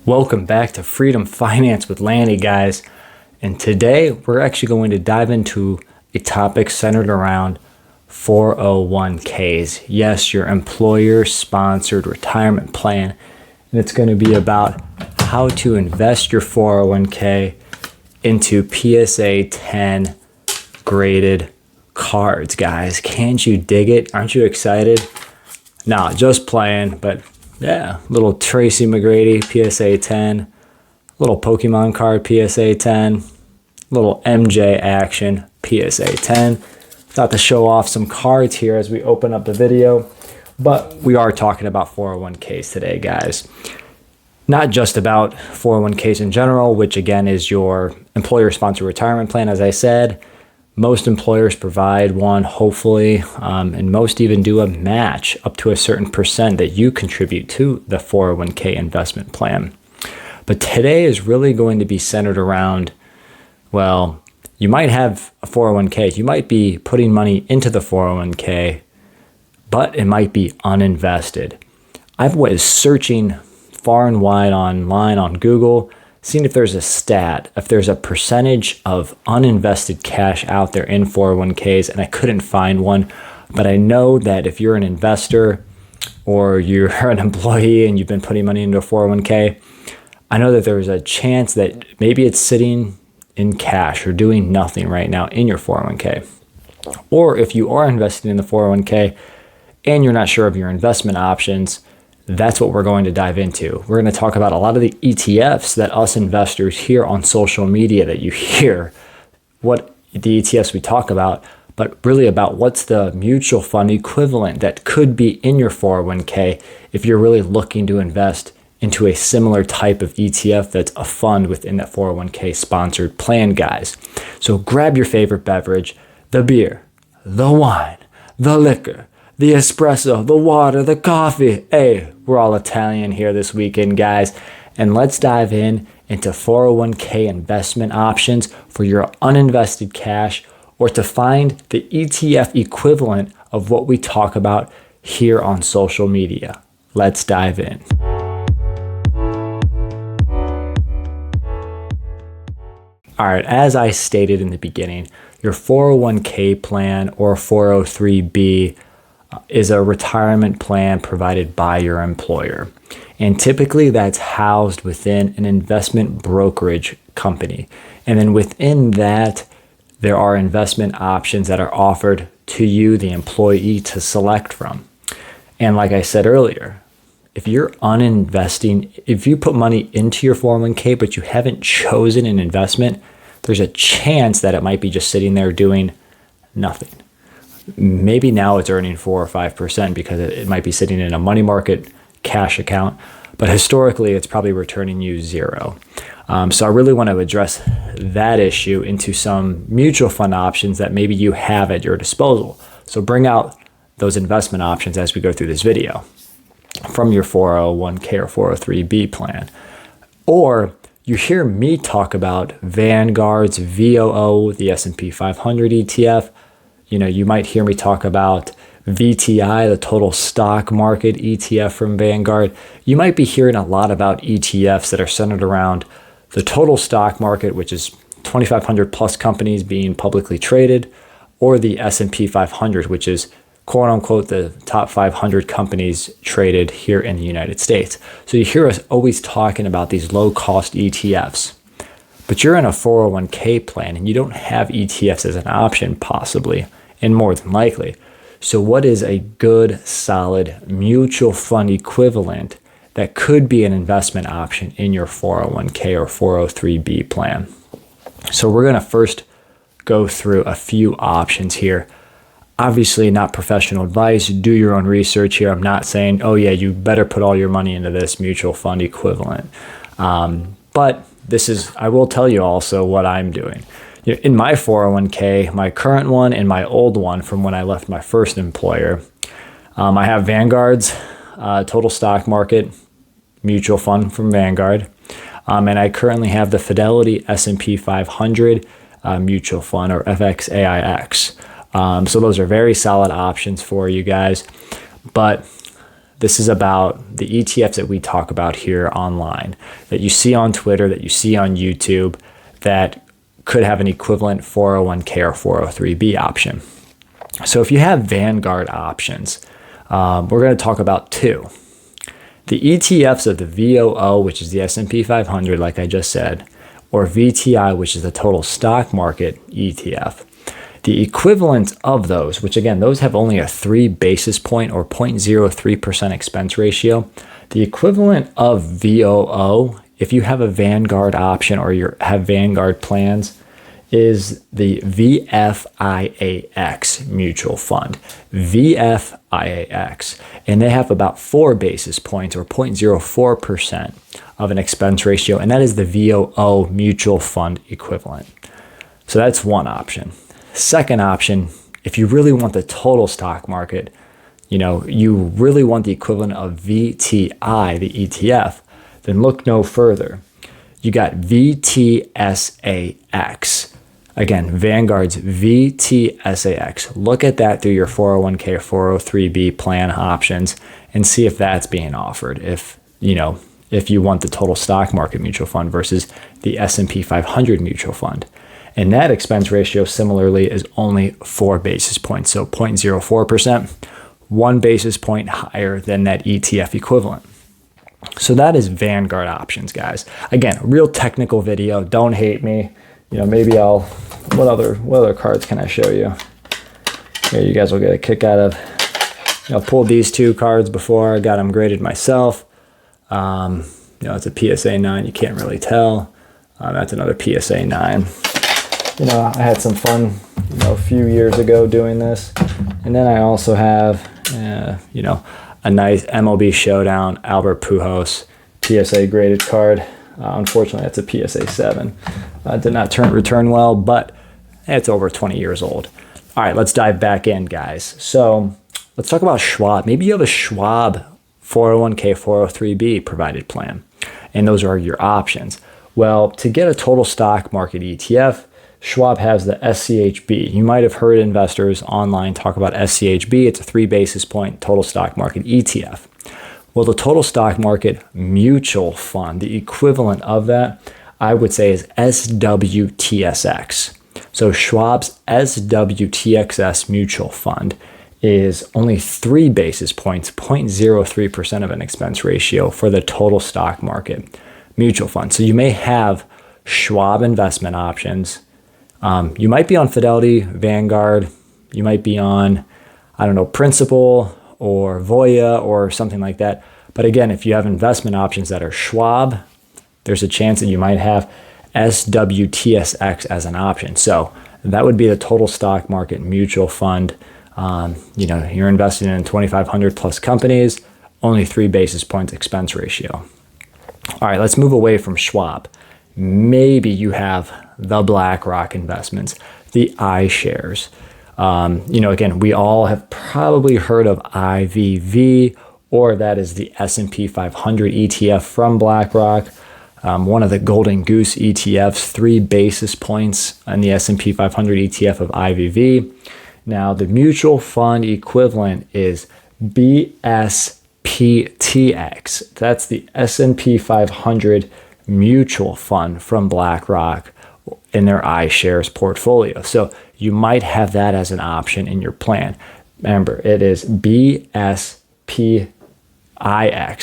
Welcome back to Freedom Finance with Lanny, guys. And today we're actually going to dive into a topic centered around 401ks. Yes, your employer-sponsored retirement plan. And it's going to be about how to invest your 401k into PSA 10 graded cards, guys. Can't you dig it? Aren't you excited? Nah, just playing, but yeah, little Tracy McGrady PSA 10, little Pokemon card PSA 10, little MJ action PSA 10. Thought to show off some cards here as we open up the video, but we are talking about 401ks today, guys. Not just about 401ks in general, which again is your employer-sponsored retirement plan, as I said. Most employers provide one, hopefully, and most even do a match up to a certain percent that you contribute to the 401k investment plan. But today is really going to be centered around, well, you might have a 401k. You might be putting money into the 401k, but it might be uninvested. I was searching far and wide online on Google, seeing if there's a stat, if there's a percentage of uninvested cash out there in 401ks, and I couldn't find one. But I know that if you're an investor or you're an employee and you've been putting money into a 401k, I know that there's a chance that maybe it's sitting in cash or doing nothing right now in your 401k. Or if you are investing in the 401k and you're not sure of your investment options, that's what we're going to dive into. We're going to talk about a lot of the ETFs that us investors hear on social media that you hear, what the ETFs we talk about, but really about what's the mutual fund equivalent that could be in your 401k if you're really looking to invest into a similar type of ETF that's a fund within that 401k sponsored plan, guys. So grab your favorite beverage, the beer, the wine, the liquor, the espresso, the water, the coffee. Hey, we're all Italian here this weekend, guys. And let's dive into 401k investment options for your uninvested cash, or to find the ETF equivalent of what we talk about here on social media. Let's dive in. All right, as I stated in the beginning, your 401k plan or 403b is a retirement plan provided by your employer. And typically that's housed within an investment brokerage company. And then within that, there are investment options that are offered to you, the employee, to select from. And like I said earlier, if you're uninvesting, if you put money into your 401k, but you haven't chosen an investment, there's a chance that it might be just sitting there doing nothing. Maybe now it's earning 4 or 5% because it might be sitting in a money market cash account, but historically it's probably returning you zero. So I really want to address that issue into some mutual fund options that maybe you have at your disposal. So bring out those investment options as we go through this video from your 401k or 403b plan. Or you hear me talk about Vanguard's VOO, the S&P 500 ETF. You know, you might hear me talk about VTI, the total stock market ETF from Vanguard. You might be hearing a lot about ETFs that are centered around the total stock market, which is 2,500 plus companies being publicly traded, or the S&P 500, which is quote unquote the top 500 companies traded here in the United States. So you hear us always talking about these low cost ETFs. But you're in a 401k plan and you don't have ETFs as an option, possibly, and more than likely. So what is a good, solid mutual fund equivalent that could be an investment option in your 401k or 403b plan? So we're going to first go through a few options here. Obviously not professional advice. Do your own research here. I'm not saying, oh yeah, you better put all your money into this mutual fund equivalent. But this is, I will tell you also what I'm doing. In my 401k, my current one and my old one from when I left my first employer, I have Vanguard's total stock market mutual fund from Vanguard. And I currently have the Fidelity S&P 500 mutual fund, or FXAIX. So those are very solid options for you guys. But This is about the ETFs that we talk about here online, that you see on Twitter, that you see on YouTube, that could have an equivalent 401k or 403b option. So if you have Vanguard options, we're going to talk about two. The ETFs of the VOO, which is the S&P 500, like I just said, or VTI, which is the total stock market ETF. The equivalent of those, which again, those have only a 3 basis point or 0.03% expense ratio. The equivalent of VOO, if you have a Vanguard option or you have Vanguard plans, is the VFIAX mutual fund. VFIAX. And they have about 4 basis points or 0.04% of an expense ratio. And that is the VOO mutual fund equivalent. So that's one option. Second option, if you really want the total stock market, you really want the equivalent of VTI, the ETF, then look no further. You got VTSAX. Again, Vanguard's VTSAX. Look at that through your 401k or 403b plan options and see if that's being offered. If you want the total stock market mutual fund versus the S&P 500 mutual fund. And that expense ratio similarly is only 4 basis points. So 0.04%, 1 basis point higher than that ETF equivalent. So that is Vanguard options, guys. Again, real technical video. Don't hate me. Maybe what other cards can I show you? Here, you guys will get a kick out of. I've pulled these two cards before. I got them graded myself. It's a PSA 9. You can't really tell. That's another PSA 9. I had some fun, a few years ago doing this. And then I also have, a nice MLB Showdown, Albert Pujols, PSA graded card. Unfortunately, that's a PSA 7. Did not return well, but it's over 20 years old. All right, let's dive back in, guys. So let's talk about Schwab. Maybe you have a Schwab 401k, 403b provided plan, and those are your options. Well, to get a total stock market ETF, Schwab has the SCHB. You might have heard investors online talk about SCHB. It's a 3 basis point total stock market ETF. Well, the total stock market mutual fund, the equivalent of that, I would say is SWTSX. So Schwab's SWTXS mutual fund is only 3 basis points, 0.03% of an expense ratio for the total stock market mutual fund. So you may have Schwab investment options. You might be on Fidelity, Vanguard. You might be on, Principal or Voya or something like that. But again, if you have investment options that are Schwab, there's a chance that you might have SWTSX as an option. So that would be the total stock market mutual fund. You're investing in 2,500 plus companies, only 3 basis points expense ratio. All right, let's move away from Schwab. Maybe you have the BlackRock investments, the iShares. Again, we all have probably heard of IVV, or that is the S&P 500 ETF from BlackRock. One of the golden goose ETFs, 3 basis points on the S&P 500 ETF of IVV. Now, the mutual fund equivalent is BSPTX. That's the S&P 500 mutual fund from BlackRock in their iShares portfolio. So you might have that as an option in your plan. Remember, it is BSPIX,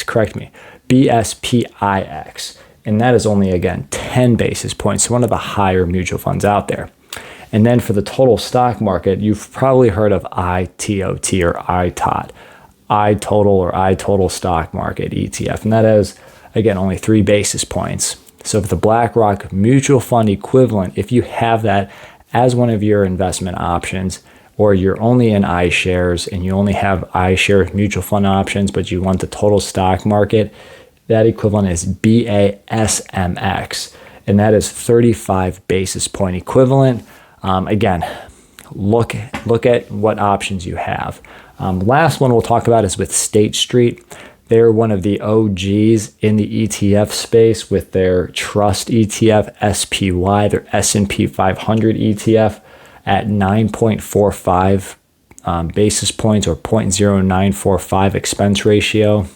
correct me, BSPIX. And that is only, again, 10 basis points, so one of the higher mutual funds out there. And then for the total stock market, you've probably heard of ITOT or ITOT, iTotal stock market ETF. And that is, again, only 3 basis points. So for the BlackRock mutual fund equivalent, if you have that as one of your investment options, or you're only in iShares and you only have iShares mutual fund options, but you want the total stock market, that equivalent is BASMX, and that is 35 basis point equivalent. Again, look at what options you have. Last one we'll talk about is with State Street. They're one of the OGs in the ETF space with their Trust ETF, SPY, their S&P 500 ETF at 9.45 basis points or 0.0945 expense ratio.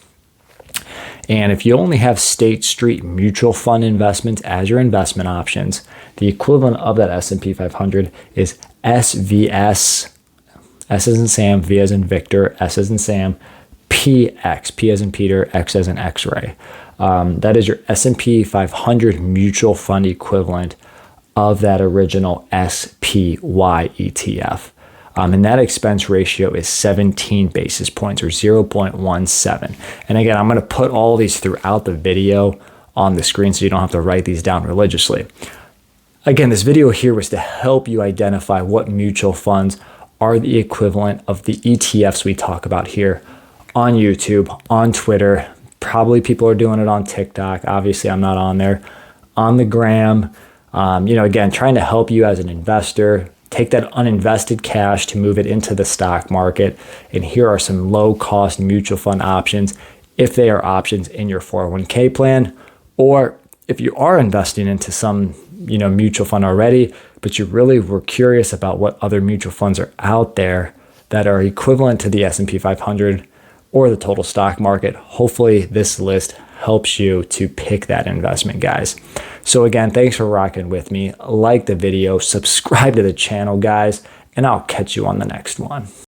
And if you only have State Street mutual fund investments as your investment options, the equivalent of that S&P 500 is SVS, S as in Sam, V as in Victor, S as in Sam, PX, P as in Peter, X as in X-ray. That is your S&P 500 mutual fund equivalent of that original SPY ETF. And that expense ratio is 17 basis points or 0.17. And again, I'm going to put all these throughout the video on the screen so you don't have to write these down religiously. Again, this video here was to help you identify what mutual funds are the equivalent of the ETFs we talk about here on YouTube, on Twitter. Probably people are doing it on TikTok. Obviously, I'm not on there. On the gram. Again, trying to help you as an investor take that uninvested cash to move it into the stock market. And here are some low-cost mutual fund options if they are options in your 401k plan, or if you are investing into some mutual fund already, but you really were curious about what other mutual funds are out there that are equivalent to the S&P 500 or the total stock market. Hopefully this list helps you to pick that investment, guys. So again, thanks for rocking with me. Like the video, subscribe to the channel, guys, and I'll catch you on the next one.